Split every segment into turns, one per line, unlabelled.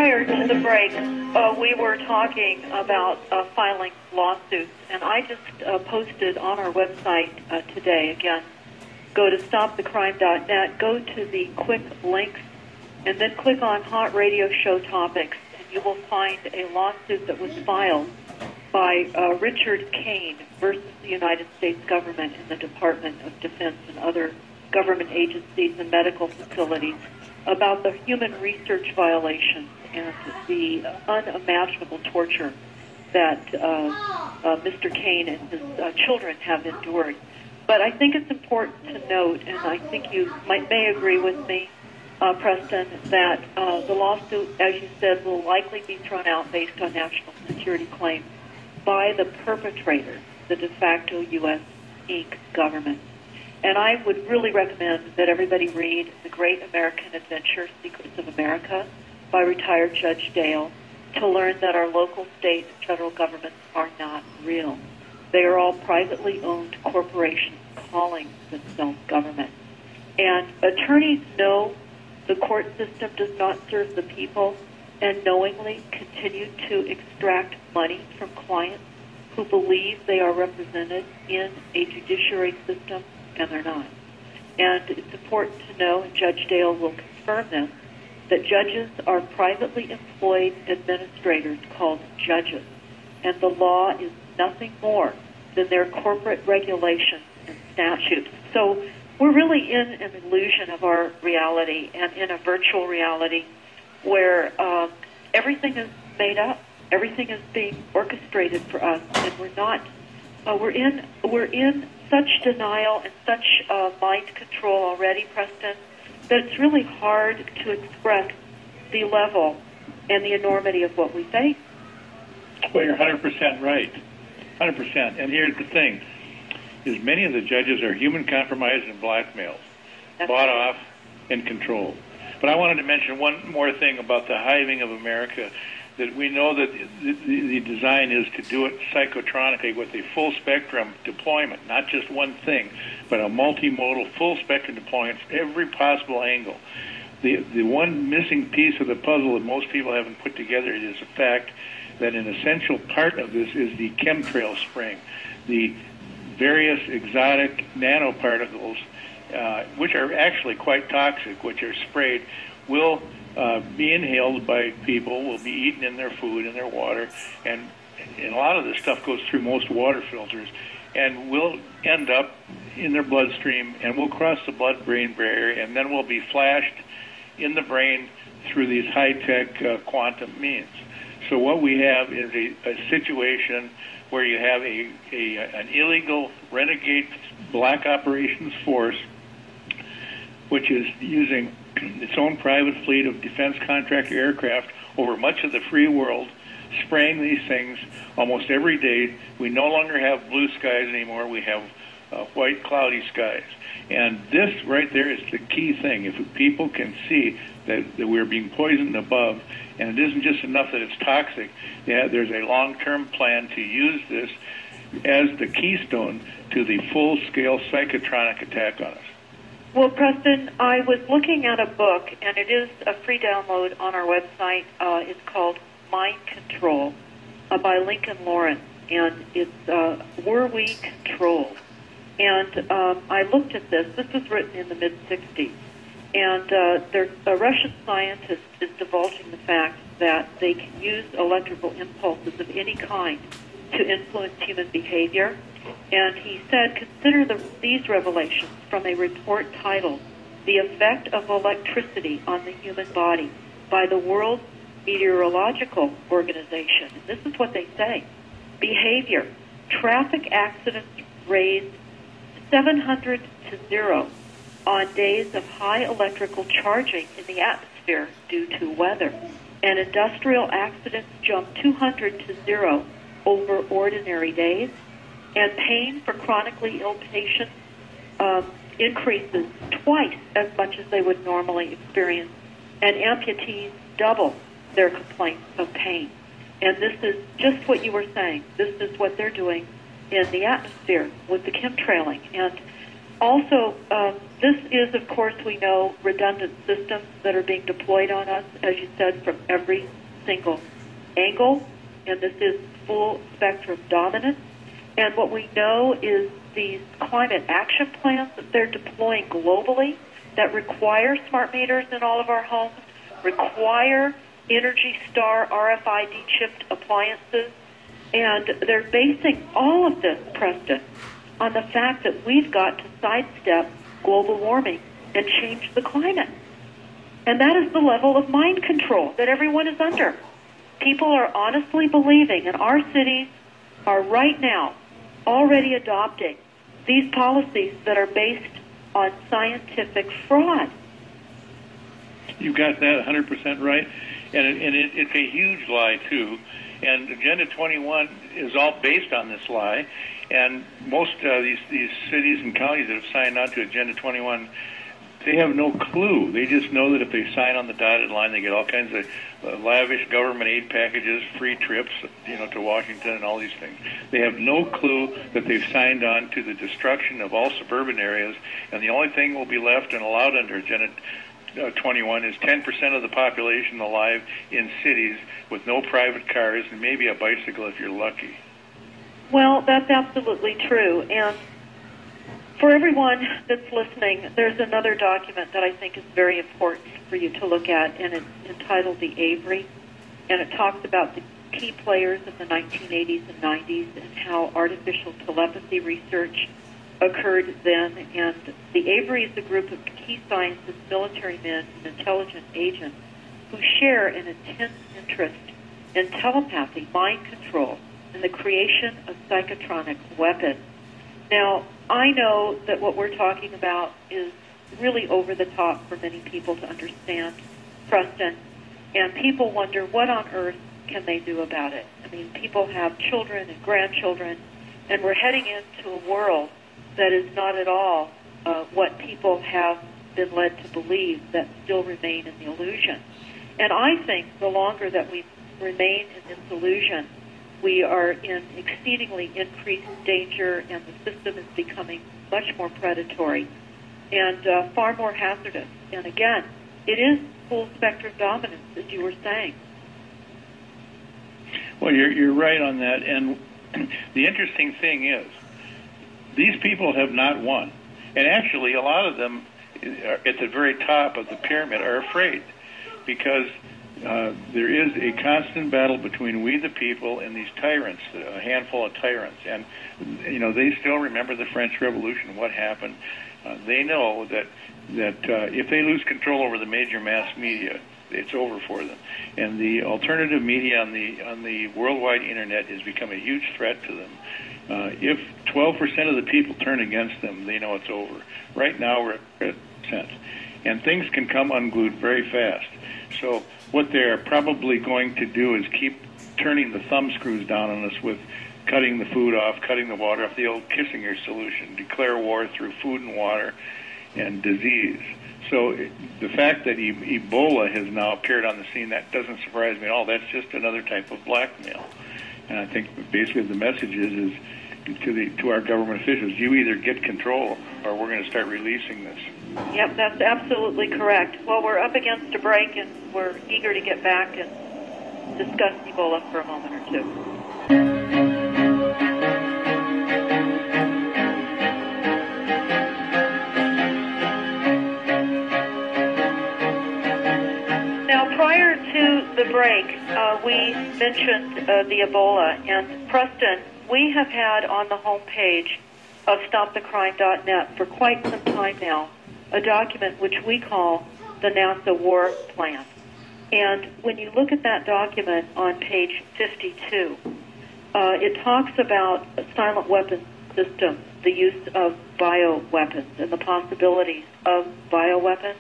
prior to the break, we were talking about filing lawsuits, and I just posted on our website today, again, go to stopthecrime.net, go to the quick links, and then click on Hot Radio Show Topics, and you will find a lawsuit that was filed by Richard Kane versus the United States government and the Department of Defense and other government agencies and medical facilities about the human research violations and the unimaginable torture that Mr. Kane and his children have endured. But I think it's important to note, and I think you may agree with me, Preston, that the lawsuit, as you said, will likely be thrown out based on national security claims by the perpetrators, the de facto U.S. Inc. government. And I would really recommend that everybody read The Great American Adventure, Secrets of America, by retired Judge Dale, to learn that our local, state, and federal governments are not real. They are all privately owned corporations calling themselves government. And attorneys know the court system does not serve the people and knowingly continue to extract money from clients who believe they are represented in a judiciary system, and they're not. And it's important to know, and Judge Dale will confirm this, that judges are privately employed administrators called judges, and the law is nothing more than their corporate regulations and statutes. So we're really in an illusion of our reality and in a virtual reality where everything is made up, everything is being orchestrated for us, and we're not. We're in such denial and such mind control already, Preston, that it's really hard to express the level and the enormity of what we face.
Well, you're 100% right. 100%. And here's the thing, is many of the judges are human compromised and blackmailed, bought off and controlled. But I wanted to mention one more thing about the hiving of America, that we know that the design is to do it psychotronically with a full spectrum deployment, not just one thing, but a multimodal full spectrum deployment from every possible angle. The one missing piece of the puzzle that most people haven't put together is the fact that an essential part of this is the chemtrail spraying, the various exotic nanoparticles, which are actually quite toxic, which are sprayed, will be inhaled by people, will be eaten in their food, in their water, and a lot of this stuff goes through most water filters and will end up in their bloodstream and will cross the blood-brain barrier, and then will be flashed in the brain through these high-tech quantum means. So what we have is a situation where you have an illegal renegade black operations force which is using its own private fleet of defense contractor aircraft over much of the free world, spraying these things almost every day. We no longer have blue skies anymore. We have white, cloudy skies. And this right there is the key thing. If people can see that we're being poisoned above, and it isn't just enough that it's toxic, there's a long-term plan to use this as the keystone to the full-scale psychotronic attack on us.
Well, Preston, I was looking at a book, and it is a free download on our website. It's called Mind Control by Lincoln Lawrence, and it's Were We Controlled? And I looked at this. This was written in the mid-'60s, and a Russian scientist is divulging the fact that they can use electrical impulses of any kind to influence human behavior. And he said, consider these revelations from a report titled The Effect of Electricity on the Human Body by the World Meteorological Organization. And this is what they say. Behavior. Traffic accidents raised 700 to 0 on days of high electrical charging in the atmosphere due to weather. And industrial accidents jumped 200 to 0 over ordinary days. And pain for chronically ill patients increases twice as much as they would normally experience. And amputees double their complaints of pain. And this is just what you were saying. This is what they're doing in the atmosphere with the chemtrailing. And Also, this is, of course, we know, redundant systems that are being deployed on us, as you said, from every single angle, and this is full spectrum dominance. And what we know is these climate action plans that they're deploying globally that require smart meters in all of our homes, require Energy Star RFID chipped appliances, and they're basing all of this, Preston, on the fact that we've got to sidestep global warming and change the climate. And that is the level of mind control that everyone is under. People are honestly believing, and our cities are right now already adopting these policies that are based on scientific fraud.
You've got that 100% right, and it's a huge lie, too. And Agenda 21 is all based on this lie, and most these cities and counties that have signed on to Agenda 21, they have no clue. They just know that if they sign on the dotted line, they get all kinds of lavish government aid packages, free trips, to Washington and all these things. They have no clue that they've signed on to the destruction of all suburban areas, and the only thing will be left and allowed under Agenda 21 is 10% of the population alive in cities with no private cars and maybe a bicycle if you're lucky.
Well, that's absolutely true. And for everyone that's listening, there's another document that I think is very important for you to look at, and it's entitled The Avery, and it talks about the key players of the 1980s and 90s and how artificial telepathy research occurred then. And the Avery is a group of key scientists, military men, and intelligence agents who share an intense interest in telepathy, mind control, and the creation of psychotronic weapons. Now, I know that what we're talking about is really over the top for many people to understand, Preston, and people wonder what on earth can they do about it. I mean, people have children and grandchildren, and we're heading into a world that is not at all what people have been led to believe, that still remain in the illusion. And I think the longer that we remain in this illusion, we are in exceedingly increased danger, and the system is becoming much more predatory and far more hazardous. And again, it is full spectrum dominance, as you were saying.
Well, you're right on that. And the interesting thing is, these people have not won. And actually, a lot of them at the very top of the pyramid are afraid, because there is a constant battle between we the people and these tyrants, a handful of tyrants. And, they still remember the French Revolution, what happened. They know that if they lose control over the major mass media, it's over for them. And the alternative media on the worldwide internet has become a huge threat to them. If 12% of the people turn against them, they know it's over. Right now we're at 10%. And things can come unglued very fast. So what they're probably going to do is keep turning the thumb screws down on us with cutting the food off, cutting the water off, the old Kissinger solution, declare war through food and water and disease. So the fact that Ebola has now appeared on the scene, that doesn't surprise me at all. That's just another type of blackmail. And I think basically the message is to our government officials, you either get control or we're going to start releasing this.
Yep, that's absolutely correct. Well, we're up against a break, and we're eager to get back and discuss Ebola for a moment or two. Prior to the break, we mentioned the Ebola, and Preston, we have had on the homepage of StopTheCrime.net for quite some time now a document which we call the NASA War Plan. And when you look at that document on page 52, it talks about silent weapons systems, the use of bioweapons and the possibilities of bioweapons.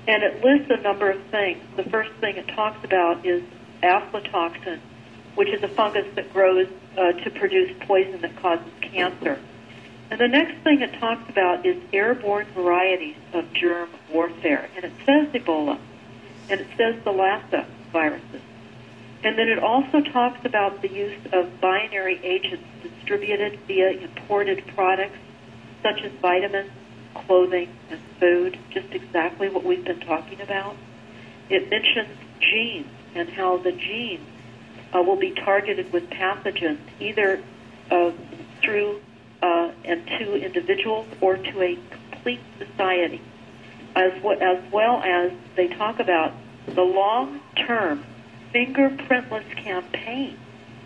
And it lists a number of things. The first thing it talks about is aflatoxin, which is a fungus that grows to produce poison that causes cancer. And the next thing it talks about is airborne varieties of germ warfare. And it says Ebola, and it says the Lassa viruses. And then it also talks about the use of binary agents distributed via imported products, such as vitamins, clothing and food, just exactly what we've been talking about. It mentions genes and how the genes will be targeted with pathogens, either through and to individuals or to a complete society, as well as they talk about the long-term fingerprintless campaign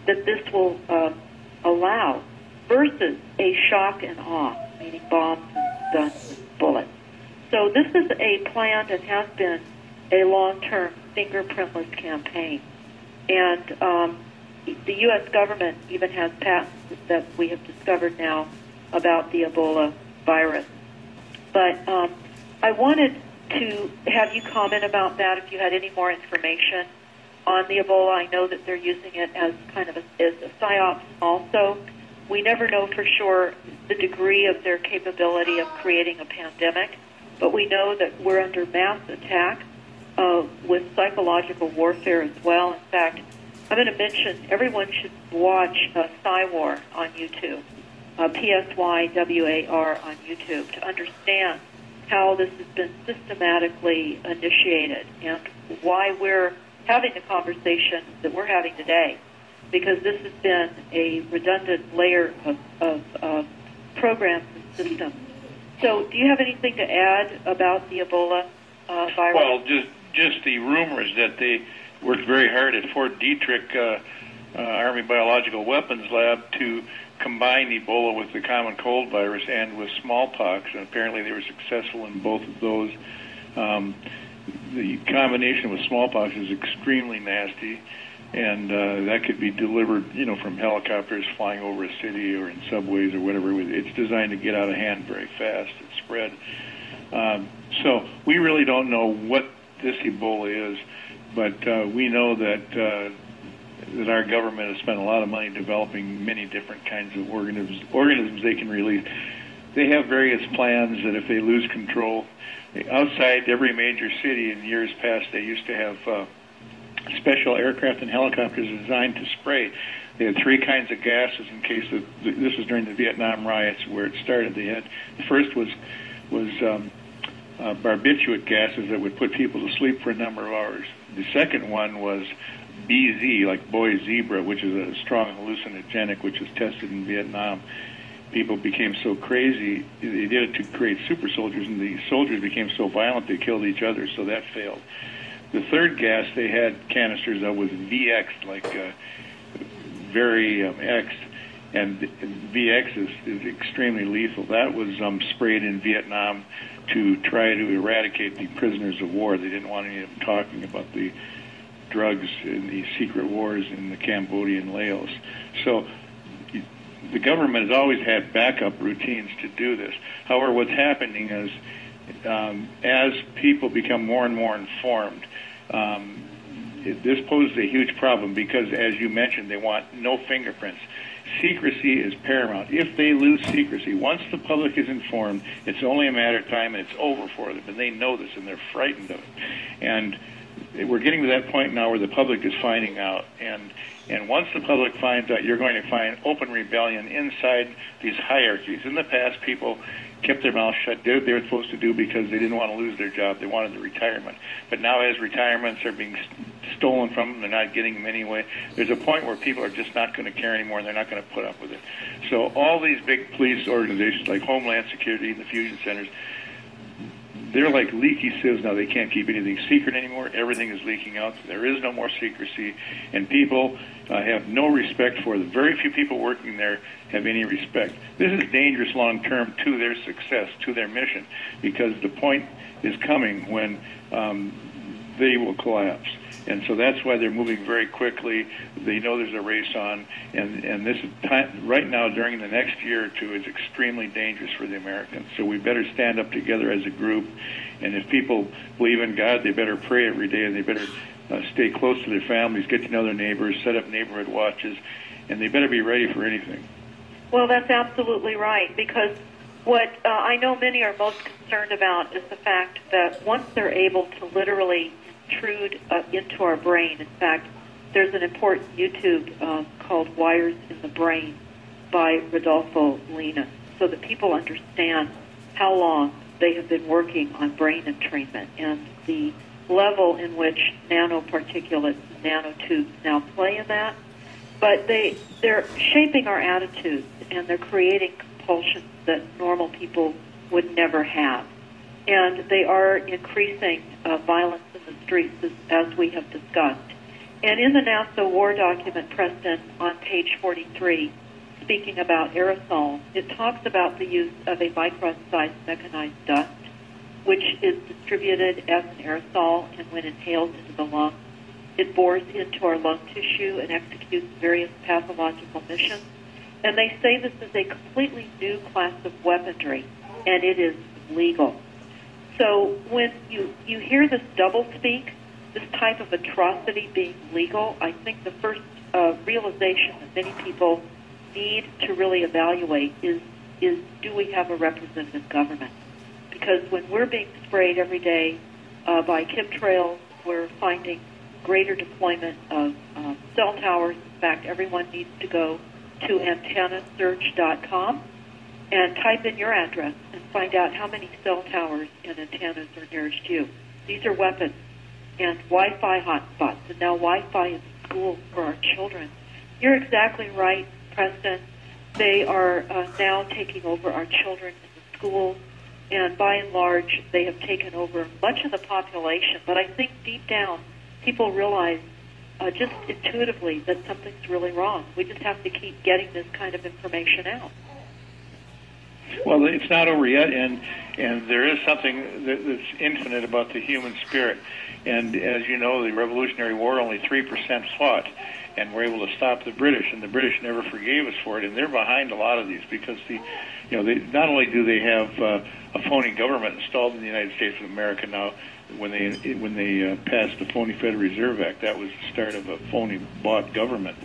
that this will allow versus a shock and awe, meaning bombs and guns and bullets. So this is a planned and has been a long-term fingerprintless campaign. And the U.S. government even has patents that we have discovered now about the Ebola virus. But I wanted to have you comment about that if you had any more information on the Ebola. I know that they're using it as kind of as a psyops also. We never know for sure the degree of their capability of creating a pandemic, but we know that we're under mass attack with psychological warfare as well. In fact, I'm going to mention everyone should watch Psywar on YouTube, P-S-Y-W-A-R on YouTube, to understand how this has been systematically initiated and why we're having the conversation that we're having today, because this has been a redundant layer of programs and systems. So do you have anything to add about the Ebola virus?
Well, just the rumors that they worked very hard at Fort Detrick Army Biological Weapons Lab to combine Ebola with the common cold virus and with smallpox, and apparently they were successful in both of those. The combination with smallpox is extremely nasty, and that could be delivered, from helicopters flying over a city or in subways or whatever. It's designed to get out of hand very fast and spread. So we really don't know what this Ebola is, but we know that our government has spent a lot of money developing many different kinds of organisms they can release. They have various plans that if they lose control, outside every major city in years past, they used to have special aircraft and helicopters designed to spray. They had three kinds of gases in case this was during the Vietnam riots where it started. The first was barbiturate gases that would put people to sleep for a number of hours. The second one was BZ, like boy zebra, which is a strong hallucinogenic, which was tested in Vietnam. People became so crazy, they did it to create super soldiers, and the soldiers became so violent they killed each other, so that failed. The third gas they had canisters of was VX, like very X, and VX is extremely lethal. That was sprayed in Vietnam to try to eradicate the prisoners of war. They didn't want any of them talking about the drugs in the secret wars in the Cambodia and Laos. So the government has always had backup routines to do this. However, what's happening is as people become more and more informed, this poses a huge problem because, as you mentioned, they want no fingerprints. Secrecy is paramount. If they lose secrecy, once the public is informed, it's only a matter of time and it's over for them, and they know this and they're frightened of it. And we're getting to that point now where the public is finding out, and once the public finds out, you're going to find open rebellion inside these hierarchies. In the past, people kept their mouths shut, did what they were supposed to do because they didn't want to lose their job. They wanted the retirement. But now as retirements are being stolen from them, they're not getting them anyway, there's a point where people are just not going to care anymore and they're not going to put up with it. So all these big police organizations like Homeland Security and the fusion centers, they're like leaky sieves now. They can't keep anything secret anymore. Everything is leaking out. There is no more secrecy, and people have no respect for them. Very few people working there have any respect. This is dangerous long-term to their success, to their mission, because the point is coming when they will collapse. And so that's why they're moving very quickly. They know there's a race on, and this time, right now during the next year or two is extremely dangerous for the Americans. So we better stand up together as a group, and if people believe in God, they better pray every day, and they better stay close to their families, get to know their neighbors, set up neighborhood watches, and they better be ready for anything.
Well, that's absolutely right, because what I know many are most concerned about is the fact that once they're able to literally intrude into our brain. In fact, there's an important YouTube called Wires in the Brain by Rodolfo Lina, so that people understand how long they have been working on brain entrainment and the level in which nanoparticulates and nanotubes now play in that. But they're shaping our attitudes, and they're creating compulsions that normal people would never have. And they are increasing violence in the streets, as we have discussed. And in the NASA war document, Preston, on page 43, speaking about aerosols, it talks about the use of a micron-sized mechanized dust, which is distributed as an aerosol, and when inhaled into the lungs, it bores into our lung tissue and executes various pathological missions. And they say this is a completely new class of weaponry, and it is legal. So when you hear this doublespeak, this type of atrocity being legal, I think the first realization that many people need to really evaluate is do we have a representative government? Because when we're being sprayed every day by chemtrails, we're finding greater deployment of cell towers. In fact, everyone needs to go to antennasearch.com and type in your address and find out how many cell towers and antennas are nearest you. These are weapons and Wi-Fi hotspots, and now Wi-Fi in schools for our children. You're exactly right, Preston. They are now taking over our children in the schools, and by and large, they have taken over much of the population. But I think deep down, people realize just intuitively that something's really wrong. We just have to keep getting this kind of information out.
Well, it's not over yet, and there is something that's infinite about the human spirit. And as you know, the Revolutionary War, only 3% fought, and were able to stop the British, and the British never forgave us for it. And they're behind a lot of these because they not only do they have a phony government installed in the United States of America now. When they passed the Phony Federal Reserve Act, that was the start of a phony bought government.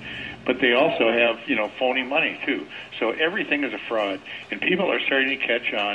But they also have phony money too. So everything is a fraud, and people are starting to catch on.